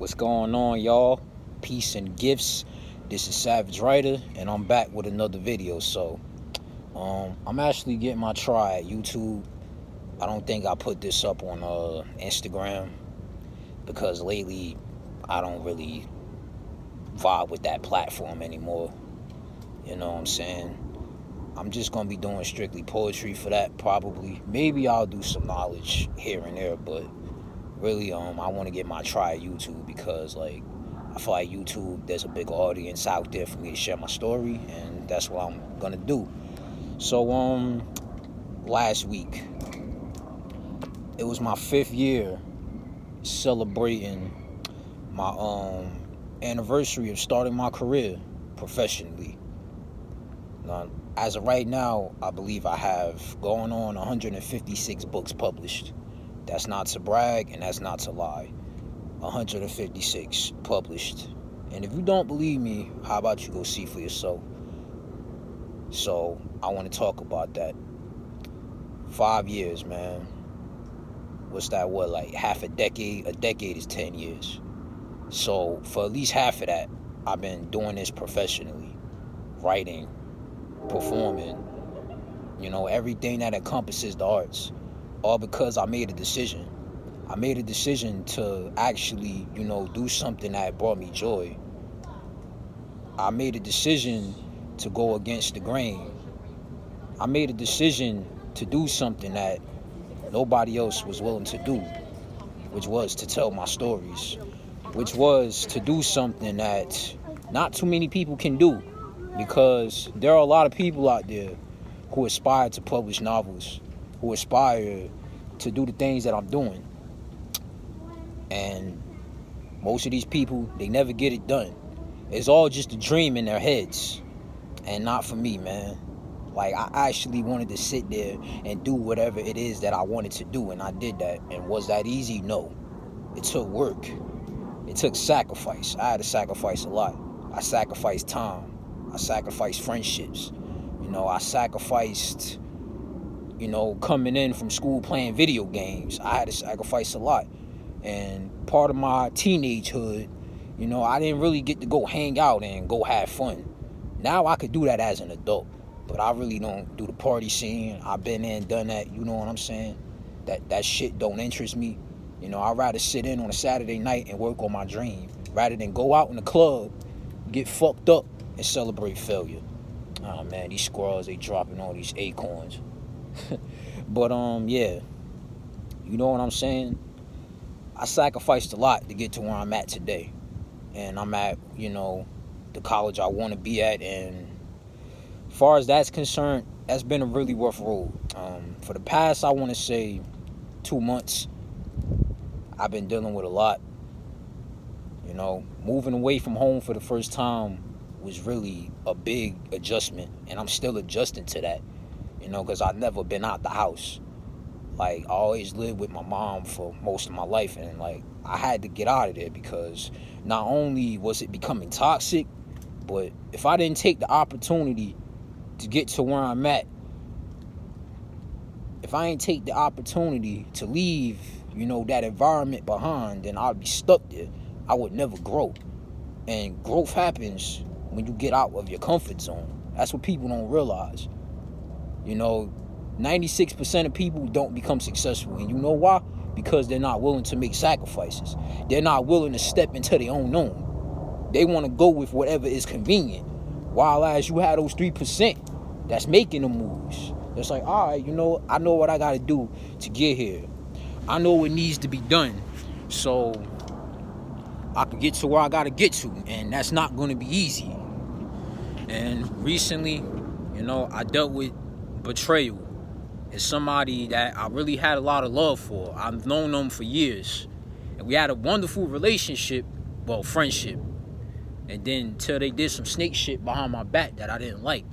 What's going on, y'all? Peace and gifts. This is Savage Writer, and I'm back with another video. I'm actually getting my try at YouTube. I don't think I put this up on Instagram because lately I don't really vibe with that platform anymore. You know what I'm saying? I'm just gonna be doing strictly poetry for that, probably. Maybe I'll do some knowledge here and there, but really, I want to get my try at YouTube because, I feel like YouTube, there's a big audience out there for me to share my story, and that's what I'm gonna do. So, last week, it was my 5th year celebrating my anniversary of starting my career professionally. Now, as of right now, I believe I have going on 156 books published. That's not to brag, and that's not to lie. 156 published. And if you don't believe me, how about you go see for yourself? So, I want to talk about that. 5 years, man. What's that, half a decade? A decade is 10 years. So, for at least half of that, I've been doing this professionally. Writing, performing, everything that encompasses the arts. All because I made a decision. I made a decision to actually, do something that brought me joy. I made a decision to go against the grain. I made a decision to do something that nobody else was willing to do, which was to tell my stories, which was to do something that not too many people can do, because there are a lot of people out there who aspire to publish novels, who aspire to do the things that I'm doing. And most of these people, they never get it done. It's all just a dream in their heads. And not for me, man. I actually wanted to sit there and do whatever it is that I wanted to do, and I did that. And was that easy? No. It took work. It took sacrifice. I had to sacrifice a lot. I sacrificed time. I sacrificed friendships. I sacrificed, coming in from school playing video games. I had to sacrifice a lot. And part of my teenagehood, I didn't really get to go hang out and go have fun. Now I could do that as an adult, but I really don't do the party scene. I've been there and done that, you know what I'm saying? That shit don't interest me. I'd rather sit in on a Saturday night and work on my dream rather than go out in the club, get fucked up, and celebrate failure. Oh man, these squirrels, they dropping all these acorns. But yeah, you know what I'm saying? I sacrificed a lot to get to where I'm at today. And I'm at, the college I want to be at. And as far as that's concerned, that's been a really rough road. For the past, I want to say 2 months, I've been dealing with a lot. Moving away from home for the first time was really a big adjustment. And I'm still adjusting to that, because I've never been out the house. I always lived with my mom for most of my life, and I had to get out of there because not only was it becoming toxic, but if I didn't take the opportunity to get to where I'm at, if I ain't take the opportunity to leave, that environment behind, then I'd be stuck there. I would never grow. And growth happens when you get out of your comfort zone. That's what people don't realize. 96% of people don't become successful. And you know why? Because they're not willing to make sacrifices. They're not willing to step into the unknown. They want to go with whatever is convenient. While as you have those 3% that's making the moves. It's all right, I know what I got to do to get here. I know what needs to be done so I can get to where I got to get to. And that's not going to be easy. And recently, I dealt with betrayal. It's somebody that I really had a lot of love for. I've known them for years. And we had a wonderful relationship, friendship. And then till they did some snake shit behind my back that I didn't like.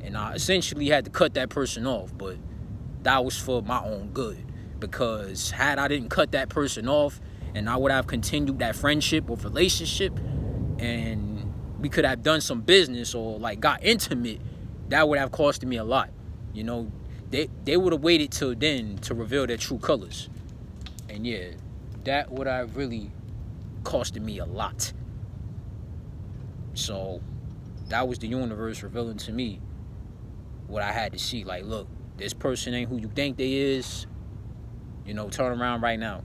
And I essentially had to cut that person off. But that was for my own good. Because had I didn't cut that person off, and I would have continued that friendship or relationship, and we could have done some business or got intimate, that would have costed me a lot. They would have waited till then to reveal their true colors. And yeah, that would have really costing me a lot. So that was the universe revealing to me what I had to see. Like, look, this person ain't who you think they is. You know, turn around right now.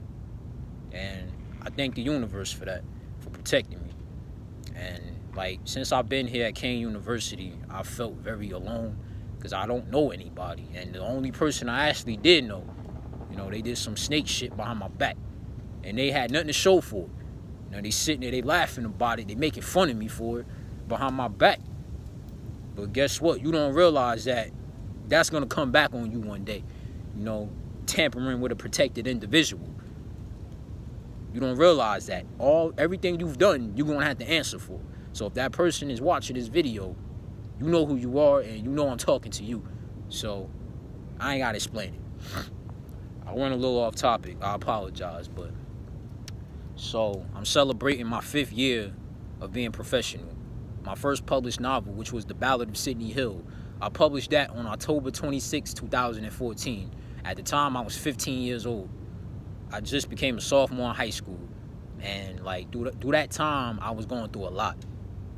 And I thank the universe for that, for protecting me. And like, since I've been here at Kane University, I felt very alone because I don't know anybody. And the only person I actually did know, you know, they did some snake shit behind my back. And they had nothing to show for it. You know, they sitting there, they laughing about it, they making fun of me for it behind my back. But guess what? You don't realize that that's gonna come back on you one day. You know, tampering with a protected individual. You don't realize that everything you've done, you're gonna have to answer for. So if that person is watching this video, you know who you are and you know I'm talking to you. So I ain't gotta explain it. I went a little off topic, I apologize, but so I'm celebrating my 5th year of being professional. My first published novel, which was The Ballad of Sydney Hill, I published that on October 26, 2014. At the time, I was 15 years old. I just became a sophomore in high school. And like through that time, I was going through a lot.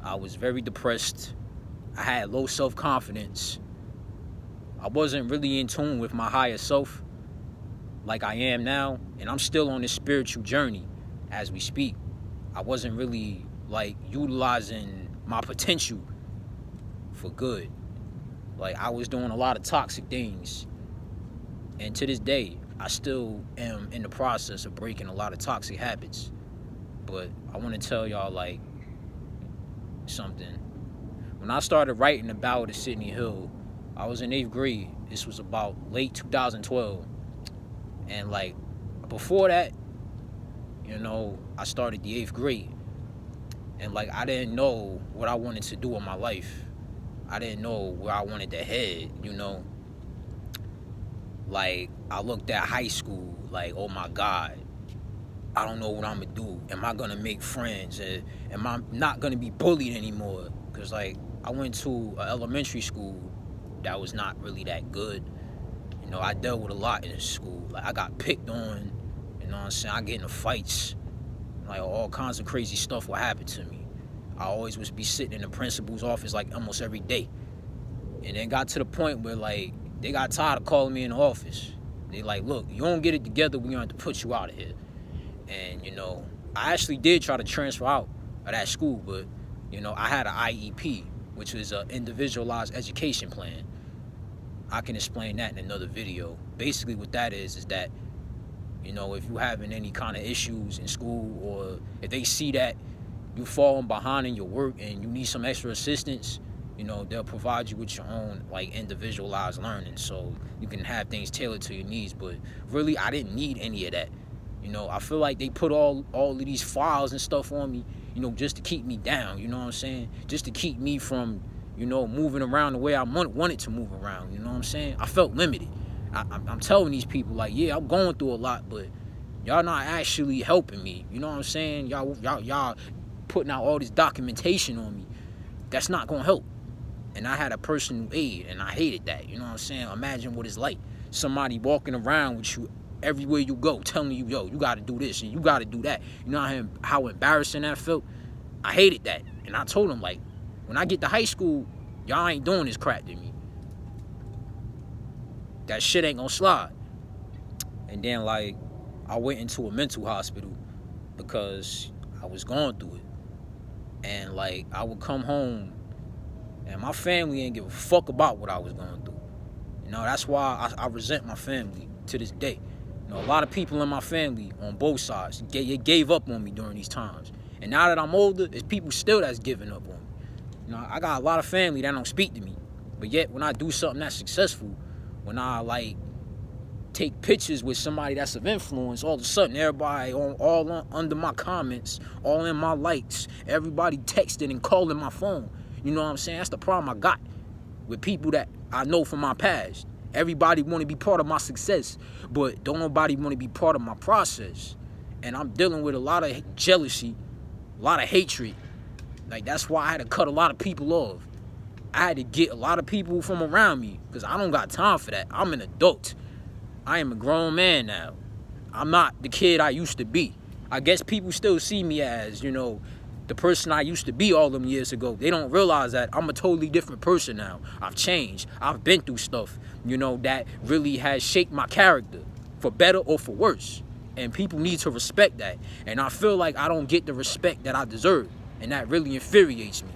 I was very depressed. I had low self-confidence. I wasn't really in tune with my higher self like I am now. And I'm still on this spiritual journey as we speak. I wasn't really like utilizing my potential for good. Like, I was doing a lot of toxic things. And to this day, I still am in the process of breaking a lot of toxic habits. But I want to tell y'all, like, something. When I started writing The Ballad of Sydney Hill, I was in 8th grade. This was about late 2012. And, like, before that, you know, I started the 8th grade. And, like, I didn't know what I wanted to do in my life. I didn't know where I wanted to head, you know. Like, I looked at high school, like, oh my God, I don't know what I'm going to do. Am I going to make friends? Am I not going to be bullied anymore? Because, like, I went to an elementary school that was not really that good. You know, I dealt with a lot in school. Like, I got picked on, you know what I'm saying? I get into fights. Like, all kinds of crazy stuff would happen to me. I always would be sitting in the principal's office, like, almost every day. And then got to the point where, like, they got tired of calling me in the office. They like, look, you don't get it together, we're going to have to put you out of here. And, you know, I actually did try to transfer out of that school, but, you know, I had an IEP, which was an individualized education plan. I can explain that in another video. Basically what that is that, you know, if you're having any kind of issues in school, or if they see that you're falling behind in your work and you need some extra assistance, you know, they'll provide you with your own, like, individualized learning so you can have things tailored to your needs. But really, I didn't need any of that. You know, I feel like they put all of these files and stuff on me, you know, just to keep me down, you know what I'm saying? Just to keep me from, you know, moving around the way I wanted to move around, you know what I'm saying? I felt limited. I'm telling these people, like, yeah, I'm going through a lot, but y'all not actually helping me, you know what I'm saying? Y'all putting out all this documentation on me. That's not going to help. And I had a personal aid, and I hated that, you know what I'm saying? Imagine what it's like. Somebody walking around with you everywhere you go, telling you, yo, you got to do this, and you got to do that. You know how embarrassing that felt? I hated that. And I told them, like, when I get to high school, y'all ain't doing this crap to me. That shit ain't going to slide. And then, like, I went into a mental hospital because I was going through it. And, like, I would come home, and my family ain't give a fuck about what I was going through. You know, that's why I resent my family to this day. You know, a lot of people in my family on both sides, they gave up on me during these times. And now that I'm older, there's people still that's giving up on me. You know, I got a lot of family that don't speak to me. But yet, when I do something that's successful, when I, like, take pictures with somebody that's of influence, all of a sudden, everybody under my comments, all in my likes, everybody texting and calling my phone. You know what I'm saying? That's the problem I got with people that I know from my past. Everybody want to be part of my success, but don't nobody want to be part of my process. And I'm dealing with a lot of jealousy, a lot of hatred. Like, that's why I had to cut a lot of people off. I had to get a lot of people from around me because I don't got time for that. I'm an adult. I am a grown man now. I'm not the kid I used to be. I guess people still see me as, you know, the person I used to be all them years ago. They don't realize that I'm a totally different person now. I've changed. I've been through stuff, you know, that really has shaped my character, for better or for worse. And people need to respect that. And I feel like I don't get the respect that I deserve. And that really infuriates me.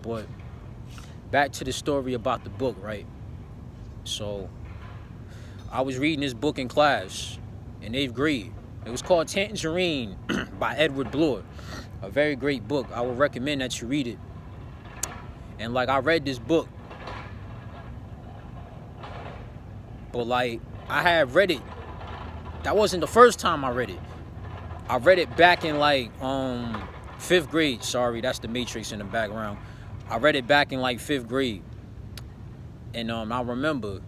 But back to the story about the book, right? So I was reading this book in class in 8th grade. It was called Tangerine by Edward Bloor. A very great book. I would recommend that you read it. And like, I read this book, but like, I had read it. That wasn't the first time I read it. I read it back in like 5th grade. Sorry, that's the Matrix in the background. I read it back in like 5th grade. And I remember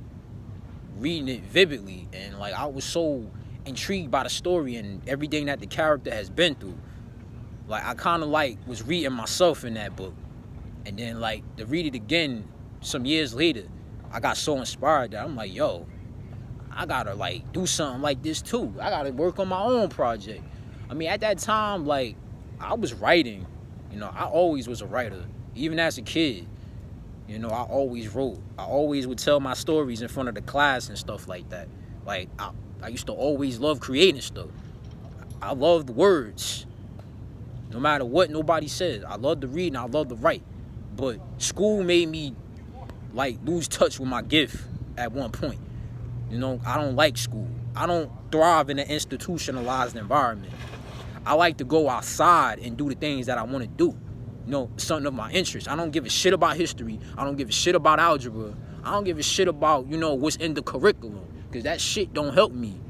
reading it vividly, and like, I was so intrigued by the story and everything that the character has been through. Like, I kind of like was reading myself in that book. And then like, to read it again some years later, I got so inspired that I'm like, yo, I gotta like do something like this too. I gotta work on my own project. I mean, at that time, like, I was writing. You know, I always was a writer. Even as a kid, you know, I always wrote. I always would tell my stories in front of the class and stuff like that. Like, I used to always love creating stuff. I loved words. No matter what nobody says. I love to read and I love to write. But school made me like lose touch with my gift at one point. You know, I don't like school. I don't thrive in an institutionalized environment. I like to go outside and do the things that I want to do. You know, something of my interest. I don't give a shit about history. I don't give a shit about algebra. I don't give a shit about, you know, what's in the curriculum. Because that shit don't help me.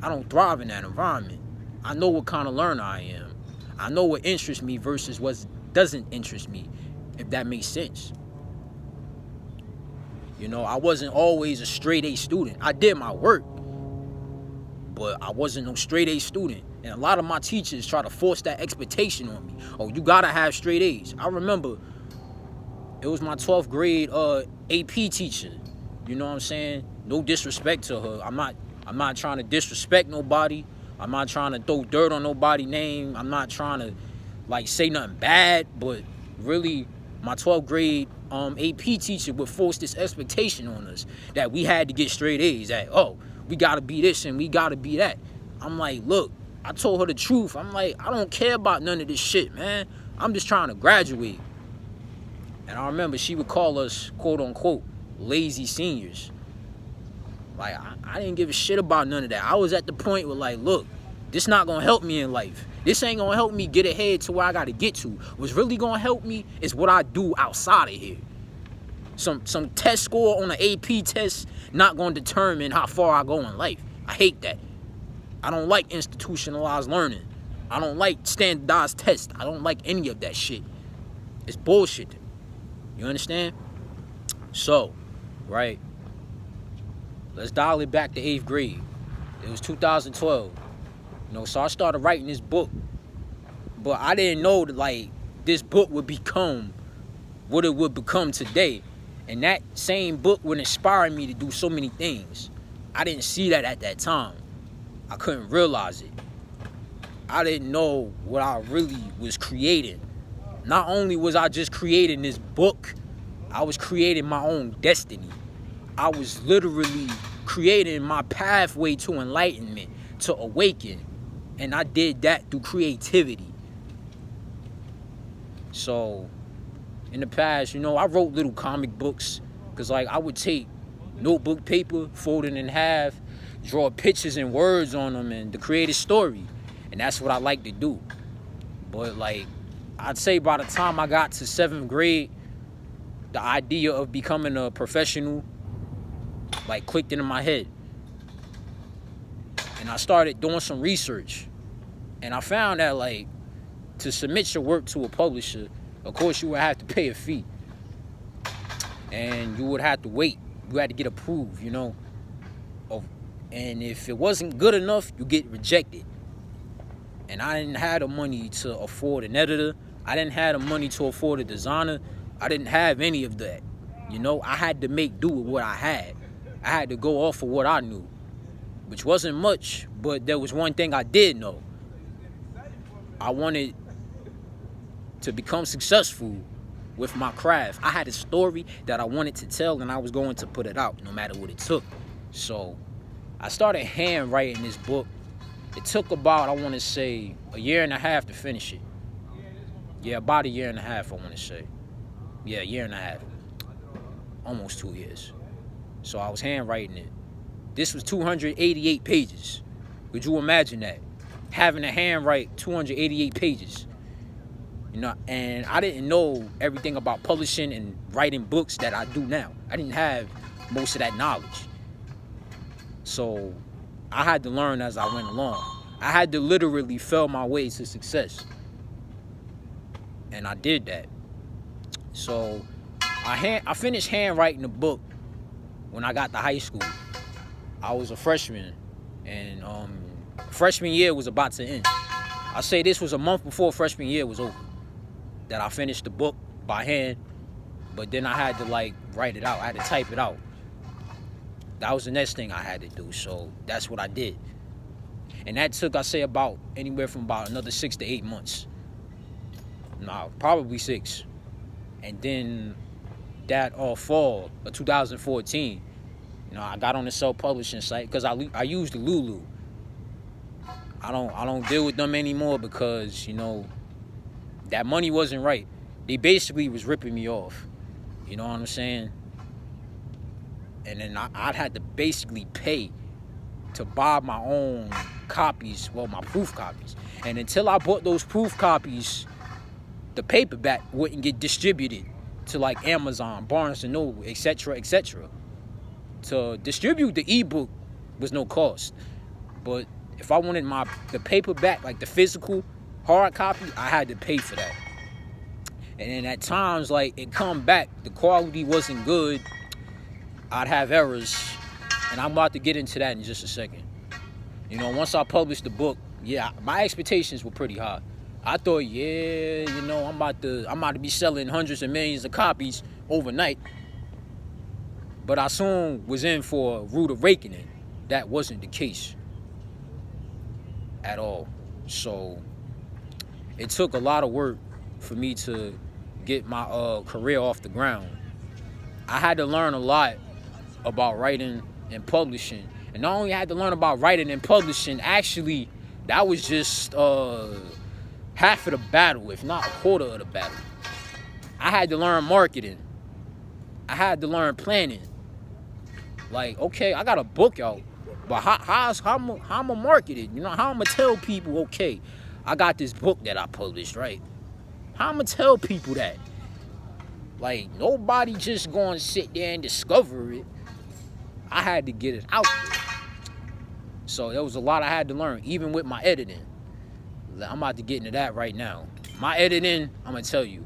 I don't thrive in that environment. I know what kind of learner I am. I know what interests me versus what doesn't interest me, if that makes sense. You know, I wasn't always a straight A student. I did my work, but I wasn't no straight A student. And a lot of my teachers try to force that expectation on me. Oh, you gotta have straight A's. I remember it was my 12th grade AP teacher. You know what I'm saying? No disrespect to her. I'm not trying to disrespect nobody. I'm not trying to throw dirt on nobody's name. I'm not trying to like say nothing bad, but really my 12th grade AP teacher would force this expectation on us that we had to get straight A's, that, oh, we gotta be this and we gotta be that. I'm like, look, I told her the truth. I'm like, I don't care about none of this shit, man. I'm just trying to graduate. And I remember she would call us, quote unquote, lazy seniors. Like, I didn't give a shit about none of that. I was at the point where, like, look, this not gonna help me in life. This ain't gonna help me get ahead to where I gotta get to. What's really gonna help me is what I do outside of here. Some test score on an AP test not gonna determine how far I go in life. I hate that. I don't like institutionalized learning. I don't like standardized tests. I don't like any of that shit. It's bullshit. You understand? So, right, let's dial it back to 8th grade. It was 2012. You know, so I started writing this book. But I didn't know that, like, this book would become what it would become today. And that same book would inspire me to do so many things. I didn't see that at that time. I couldn't realize it. I didn't know what I really was creating. Not only was I just creating this book, I was creating my own destiny. I was literally creating my pathway to enlightenment, to awaken. And I did that through creativity. So, in the past, you know, I wrote little comic books. Because, like, I would take notebook paper, fold it in half, draw pictures and words on them, and to create a story. And that's what I like to do. But, like, I'd say by the time I got to 7th grade, the idea of becoming a professional, like, clicked into my head. And I started doing some research. And I found that, like, to submit your work to a publisher, of course, you would have to pay a fee. And you would have to wait. You had to get approved, you know. And if it wasn't good enough, you get rejected. And I didn't have the money to afford an editor. I didn't have the money to afford a designer. I didn't have any of that. You know, I had to make do with what I had. I had to go off of what I knew, which wasn't much, but there was one thing I did know. I wanted to become successful with my craft. I had a story that I wanted to tell, and I was going to put it out no matter what it took. So I started handwriting this book. It took about, I want to say, a year and a half to finish it. Yeah, about a year and a half, I want to say. Yeah, a year and a half. Almost 2 years. So I was handwriting it. This was 288 pages. Could you imagine that? Having to handwrite 288 pages. You know, and I didn't know everything about publishing and writing books that I do now. I didn't have most of that knowledge. So I had to learn as I went along. I had to literally fail my way to success. And I did that. So I finished handwriting the book when I got to high school. I was a freshman, and freshman year was about to end. I say this was a month before freshman year was over that I finished the book by hand, but then I had to write it out. I had to type it out. That was the next thing I had to do, so that's what I did. And that took, I say, about anywhere from about another 6 to 8 months. No, probably 6. And then that fall of 2014, you know, I got on the self-publishing site because I used the Lulu. I don't deal with them anymore because, you know, that money wasn't right. They basically was ripping me off. You know what I'm saying? And then I'd had to basically pay to buy my own copies, well, my proof copies. And until I bought those proof copies, the paperback wouldn't get distributed to like Amazon, Barnes & Noble, etc., etc. To distribute the ebook was no cost. But if I wanted the paperback, like the physical hard copy, I had to pay for that. And then at times, like, it come back, the quality wasn't good. I'd have errors. And I'm about to get into that in just a second. You know, once I published the book, yeah, my expectations were pretty high. I thought, yeah, you know, I'm about to be selling hundreds of millions of copies overnight. But I soon was in for a rude awakening. That wasn't the case at all. So it took a lot of work for me to get my career off the ground. I had to learn a lot about writing and publishing. And not only had to learn about writing and publishing, actually, that was just half of the battle, if not a quarter of the battle. I had to learn marketing. I had to learn planning. Like, okay, I got a book out, but how I'm gonna market it? You know, how I'm gonna tell people, okay, I got this book that I published, right? How I'm gonna tell people that? Like, nobody just gonna sit there and discover it. I had to get it out there. So there was a lot I had to learn, even with my editing. I'm about to get into that right now. My editing, I'm gonna tell you,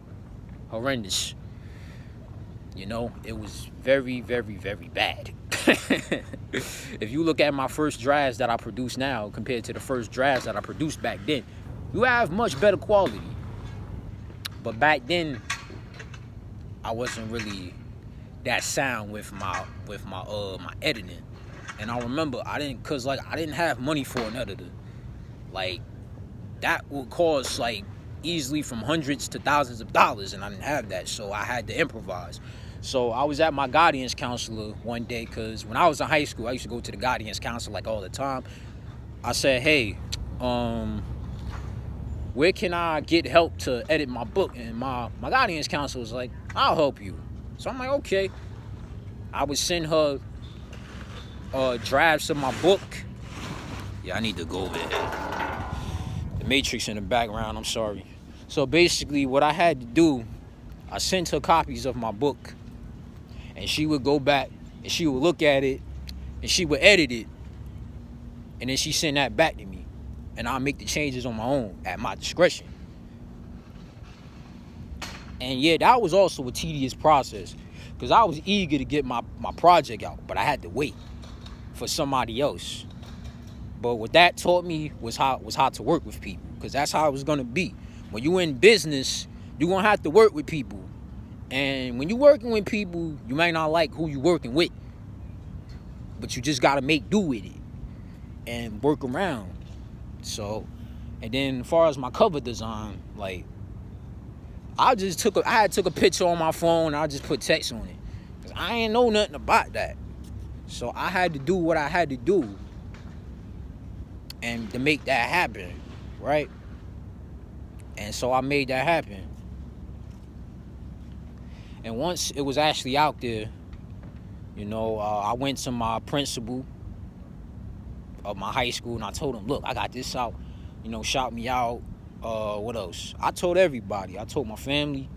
horrendous. You know, it was very, very, very bad. If you look at my first drafts that I produce now compared to the first drafts that I produced back then, you have much better quality. But back then, I wasn't really that sound with my editing. And I remember I didn't have money for an editor. Like, that would cost like easily from hundreds to thousands of dollars, and I didn't have that, so I had to improvise. So I was at my guidance counselor one day, because when I was in high school, I used to go to the guidance counselor like all the time. I said, hey, where can I get help to edit my book? And my guidance counselor was like, I'll help you. So I'm like, okay. I would send her drafts of my book. Yeah, I need to go over there. The Matrix in the background, I'm sorry. So basically what I had to do, I sent her copies of my book, and she would go back and she would look at it and she would edit it, and then she sent that back to me, and I'll make the changes on my own at my discretion. And yeah, that was also a tedious process, because I was eager to get my project out, but I had to wait for somebody else. But what that taught me was how to work with people, because that's how it was going to be. When you're in business, you're going to have to work with people. And when you're working with people, you might not like who you're working with, but you just got to make do with it and work around. So And then as far as my cover design, like, I had took a picture on my phone and I just put text on it. Cause I ain't know nothing about that. So I had to do what I had to do and to make that happen, right? And so I made that happen. And once it was actually out there, I went to my principal of my high school and I told him, look, I got this out, shout me out. What else? I told everybody. I told my family.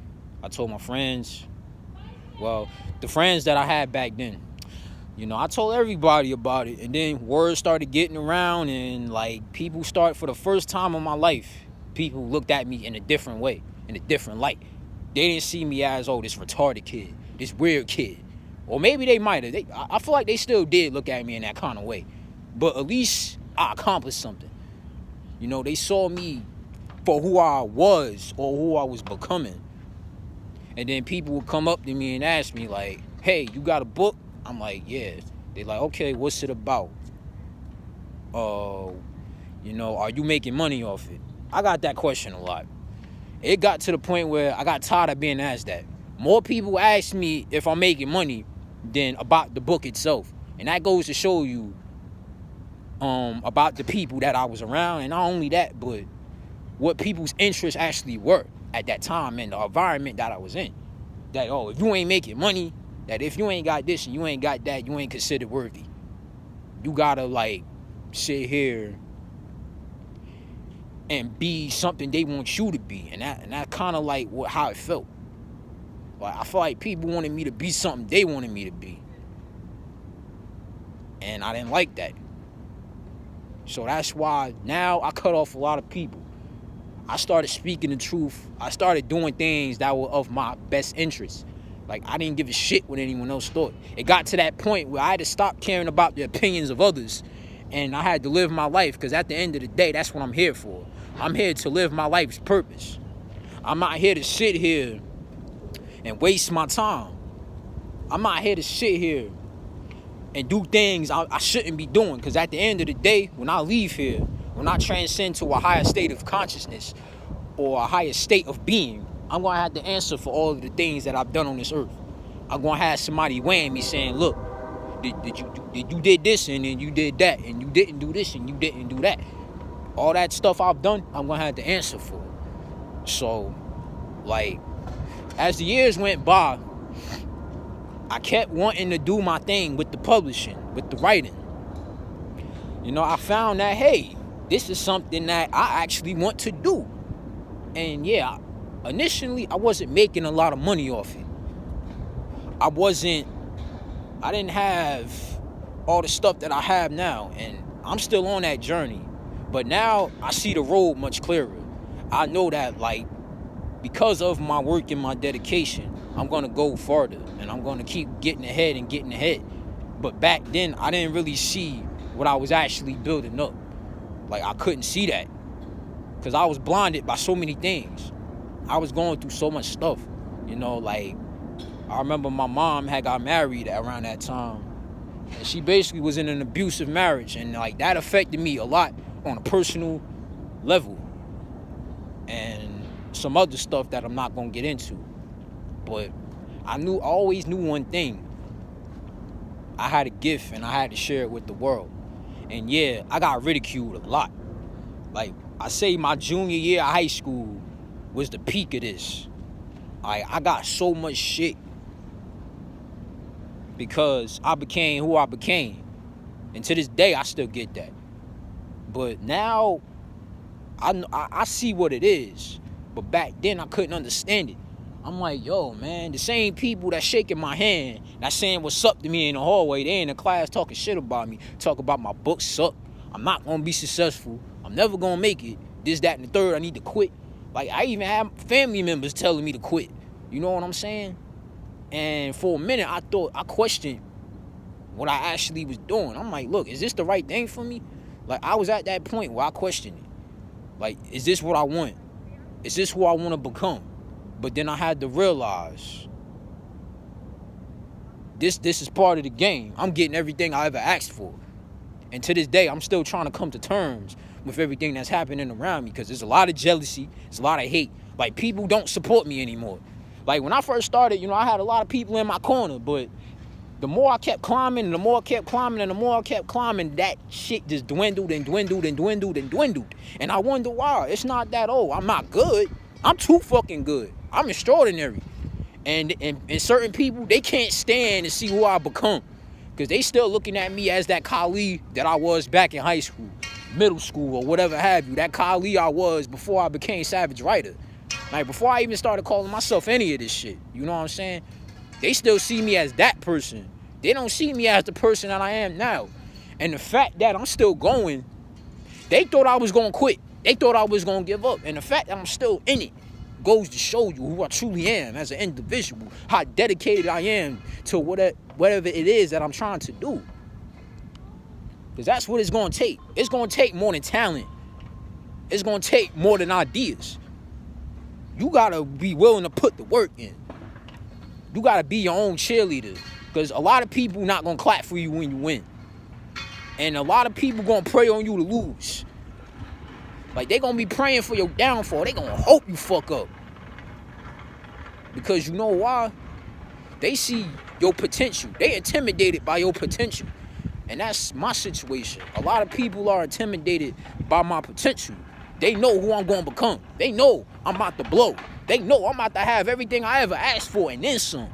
I told my friends. Well, the friends that I had back then. I told everybody about it. And then word started getting around and, like, people start, for the first time in my life, people looked at me in a different way, in a different light. They didn't see me as, this retarded kid, this weird kid. Or maybe they might have. I feel like they still did look at me in that kind of way. But at least I accomplished something. They saw me for who I was or who I was becoming. And then people would come up to me and ask me, like, hey, you got a book? I'm like, yeah. They're like, okay, what's it about? Are you making money off it? I got that question a lot. It got to the point where I got tired of being asked that. More people ask me if I'm making money than about the book itself. And that goes to show you about the people that I was around. And not only that, but what people's interests actually were at that time and the environment that I was in. That, if you ain't making money, that if you ain't got this and you ain't got that, you ain't considered worthy. You gotta, like, sit here and be something they want you to be. And that kind of like how it felt. Like, I feel like people wanted me to be something they wanted me to be. And I didn't like that. So that's why now I cut off a lot of people. I started speaking the truth. I started doing things that were of my best interest. Like, I didn't give a shit what anyone else thought. It got to that point where I had to stop caring about the opinions of others. And I had to live my life, because at the end of the day, that's what I'm here for. I'm here to live my life's purpose. I'm not here to sit here and waste my time. I'm not here to sit here and do things I shouldn't be doing. Because at the end of the day, when I leave here, when I transcend to a higher state of consciousness or a higher state of being, I'm going to have to answer for all of the things that I've done on this earth. I'm going to have somebody weighing me saying, look, you did this and then you did that and you didn't do this and you didn't do that. All that stuff I've done, I'm going to have to answer for. So, like, as the years went by, I kept wanting to do my thing with the publishing, with the writing. I found that, hey, this is something that I actually want to do. And yeah, initially, I wasn't making a lot of money off it. I didn't have all the stuff that I have now. And I'm still on that journey. But now I see the road much clearer. I know that, like, because of my work and my dedication, I'm going to go farther. And I'm going to keep getting ahead and getting ahead. But back then, I didn't really see what I was actually building up. Like, I couldn't see that. Because I was blinded by so many things. I was going through so much stuff. Like, I remember my mom had got married around that time. And she basically was in an abusive marriage. And, like, that affected me a lot on a personal level. And some other stuff that I'm not going to get into. But I always knew one thing. I had a gift and I had to share it with the world. And yeah, I got ridiculed a lot. Like, I say my junior year of high school was the peak of this. I got so much shit because I became who I became. And to this day, I still get that. But now, I see what it is. But back then, I couldn't understand it. I'm like, yo, man, the same people that shaking my hand, that saying what's up to me in the hallway, they in the class talking shit about me, talk about my books suck, I'm not going to be successful, I'm never going to make it, this, that, and the third, I need to quit. Like, I even have family members telling me to quit. You know what I'm saying? And for a minute, I questioned what I actually was doing. I'm like, look, is this the right thing for me? Like, I was at that point where I questioned it. Like, is this what I want? Is this who I want to become? But then I had to realize this is part of the game. I'm getting everything I ever asked for. And to this day, I'm still trying to come to terms with everything that's happening around me, because there's a lot of jealousy, there's a lot of hate. Like, people don't support me anymore. Like, when I first started, I had a lot of people in my corner, but the more I kept climbing, and the more I kept climbing, and the more I kept climbing, that shit just dwindled and dwindled and dwindled and dwindled. And I wonder why. It's not that, I'm not good. I'm too fucking good. I'm extraordinary. And certain people, they can't stand to see who I become, because they still looking at me as that Kali that I was back in high school, middle school, or whatever have you. That Kali I was before I became Savage Writer. Like, before I even started calling myself any of this shit. You know what I'm saying? They still see me as that person. They don't see me as the person that I am now. And the fact that I'm still going, they thought I was going to quit. They thought I was going to give up. And the fact that I'm still in it goes to show you who I truly am as an individual, how dedicated I am to whatever it is that I'm trying to do. Because that's what it's going to take. It's going to take more than talent. It's going to take more than ideas. You got to be willing to put the work in. You got to be your own cheerleader. Because a lot of people not going to clap for you when you win. And a lot of people going to pray on you to lose. Like, they going to be praying for your downfall. They going to hope you fuck up. Because you know why? They see your potential. They intimidated by your potential. And that's my situation. A lot of people are intimidated by my potential. They know who I'm going to become. They know I'm about to blow. They know I'm about to have everything I ever asked for and then some.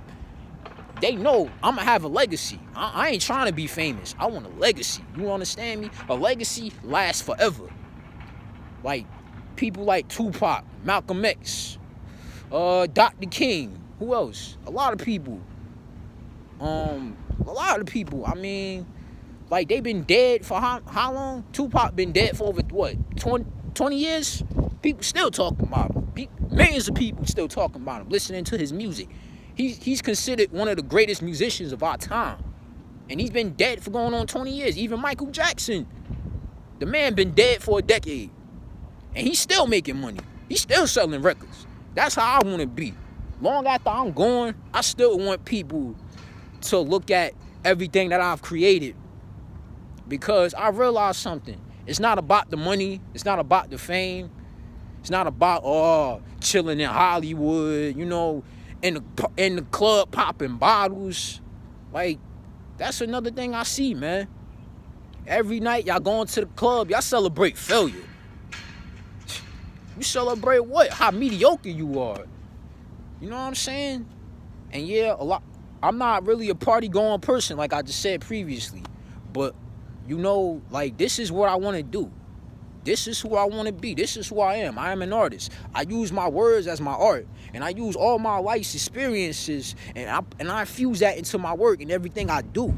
They know I'm going to have a legacy. I ain't trying to be famous. I want a legacy. You understand me? A legacy lasts forever. Like, people like Tupac, Malcolm X, Dr. King. Who else? A lot of people. I mean, like, they been dead for how long? Tupac been dead for over, 20 years? People still talking about him. Millions of people still talking about him, listening to his music. He's considered one of the greatest musicians of our time. And he's been dead for going on 20 years. Even Michael Jackson. The man been dead for a decade. And he's still making money. He's still selling records. That's how I want to be. Long after I'm gone, I still want people to look at everything that I've created. Because I realized something. It's not about the money. It's not about the fame. It's not about, chilling in Hollywood, in the club popping bottles. Like, that's another thing I see, man. Every night y'all going to the club, y'all celebrate failure. You celebrate what? How mediocre you are. You know what I'm saying? And yeah, I'm not really a party-going person, like I just said previously. But, like, this is what I want to do. This is who I want to be. This is who I am. I am an artist. I use my words as my art. And I use all my life's experiences. And I fuse that into my work and everything I do.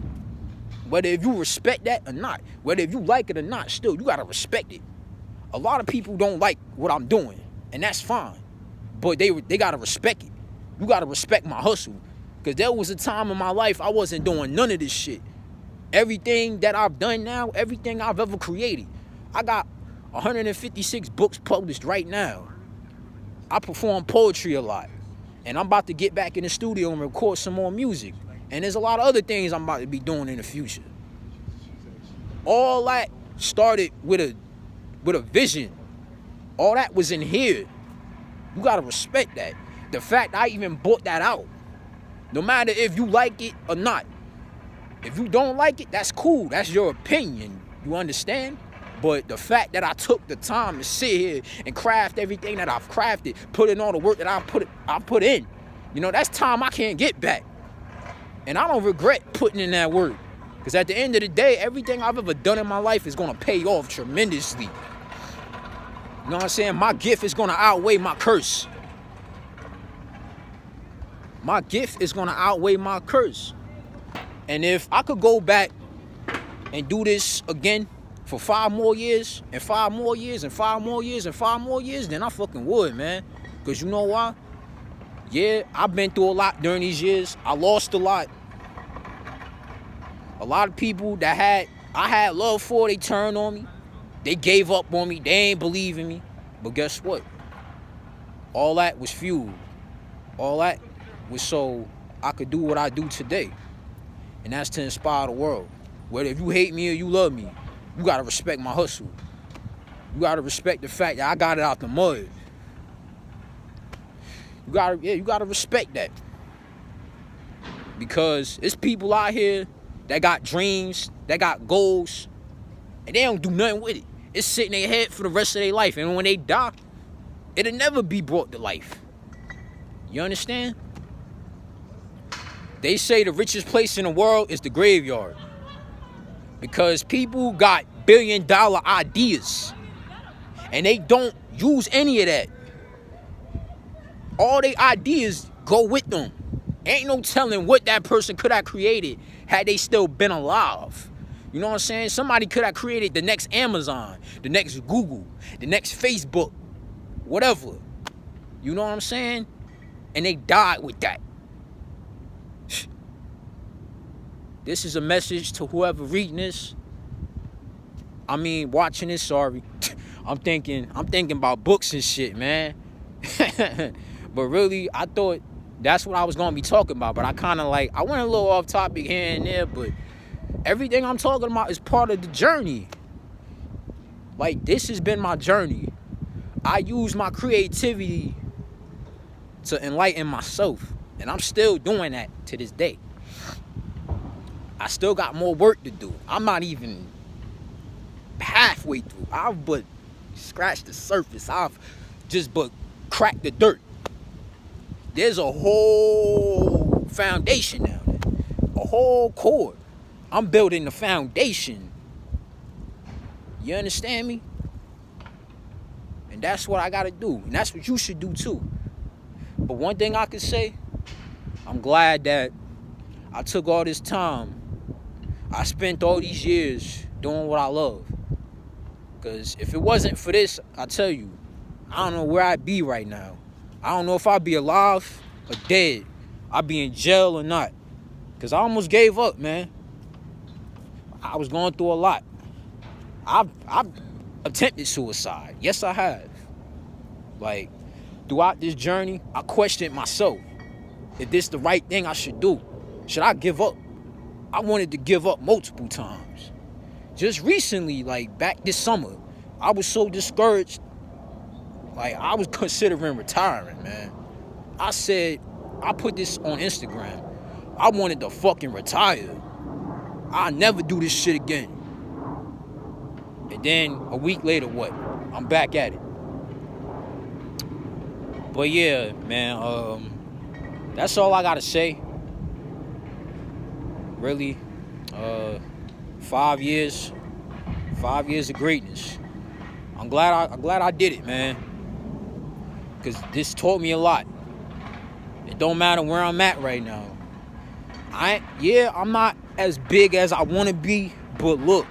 Whether if you respect that or not. Whether if you like it or not, still, you got to respect it. A lot of people don't like what I'm doing. And that's fine. But they got to respect it. You got to respect my hustle. Because there was a time in my life I wasn't doing none of this shit. Everything that I've done now, everything I've ever created, I got 156 books published right now. I perform poetry a lot. And I'm about to get back in the studio and record some more music. And there's a lot of other things I'm about to be doing in the future. All that started with a vision. All that was in here. You gotta respect that. The fact I even brought that out. No matter if you like it or not. If you don't like it, that's cool. That's your opinion. You understand? But the fact that I took the time to sit here and craft everything that I've crafted, put in all the work that I put in, that's time I can't get back. And I don't regret putting in that work. Because at the end of the day, everything I've ever done in my life is going to pay off tremendously. You know what I'm saying? My gift is going to outweigh my curse. My gift is going to outweigh my curse. And if I could go back and do this again for 5 more years, and 5 more years, and 5 more years, and 5 more years, then I fucking would, man. Because you know why? Yeah, I've been through a lot during these years. I lost a lot. A lot of people that I had love for, they turned on me. They gave up on me. They ain't believe in me. But guess what? All that was fuel. All that was so I could do what I do today. And that's to inspire the world. Whether if you hate me or you love me. You gotta respect my hustle. You gotta respect the fact that I got it out the mud. You gotta respect that. Because it's people out here that got dreams, that got goals, and they don't do nothing with it. It's sitting in their head for the rest of their life. And when they die, it'll never be brought to life. You understand? They say the richest place in the world is the graveyard. Because people got billion-dollar ideas. And they don't use any of that. All their ideas go with them. Ain't no telling what that person could have created had they still been alive. You know what I'm saying? Somebody could have created the next Amazon, the next Google, the next Facebook, whatever. You know what I'm saying? And they died with that. This is a message to whoever reading this. Watching this, sorry. I'm thinking about books and shit, man. But really, I thought that's what I was going to be talking about. But I kind of I went a little off topic here and there. But everything I'm talking about is part of the journey. This has been my journey. I use my creativity to enlighten myself. And I'm still doing that to this day. I still got more work to do. I'm not even halfway through. I've but scratched the surface. I've just but cracked the dirt. There's a whole foundation now there. A whole core. I'm building the foundation. You understand me? And that's what I gotta do. And that's what you should do too. But one thing I could say, I'm glad that I took all this time. I spent all these years doing what I love. Because if it wasn't for this, I tell you, I don't know where I'd be right now. I don't know if I'd be alive or dead. I'd be in jail or not. Because I almost gave up, man. I was going through a lot. I've attempted suicide. Yes, I have. Throughout this journey, I questioned myself. If this the right thing I should do? Should I give up? I wanted to give up multiple times. Just recently, back this summer, I was so discouraged. I was considering retiring, man. I put this on Instagram. I wanted to fucking retire. I'll never do this shit again. And then a week later, what? I'm back at it. But yeah, man, that's all I gotta say. Really, 5 years of greatness. I'm glad I did it, man. Cause this taught me a lot. It don't matter where I'm at right now. I'm not as big as I want to be, but look,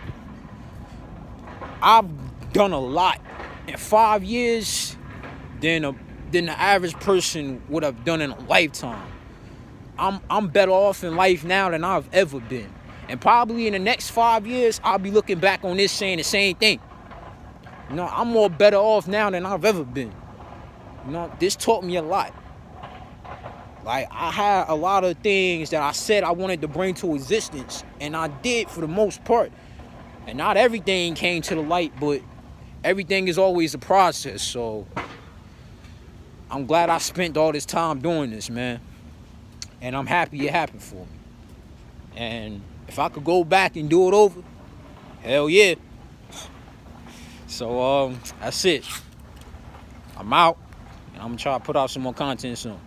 I've done a lot in 5 years than the average person would have done in a lifetime. I'm better off in life now than I've ever been. And probably in the next 5 years, I'll be looking back on this saying the same thing. I'm more better off now than I've ever been. This taught me a lot. I had a lot of things that I said I wanted to bring to existence, and I did for the most part. And not everything came to the light, but everything is always a process. So I'm glad I spent all this time doing this, man. And I'm happy it happened for me. And if I could go back and do it over, hell yeah. So that's it. I'm out. And I'm gonna try to put out some more content soon.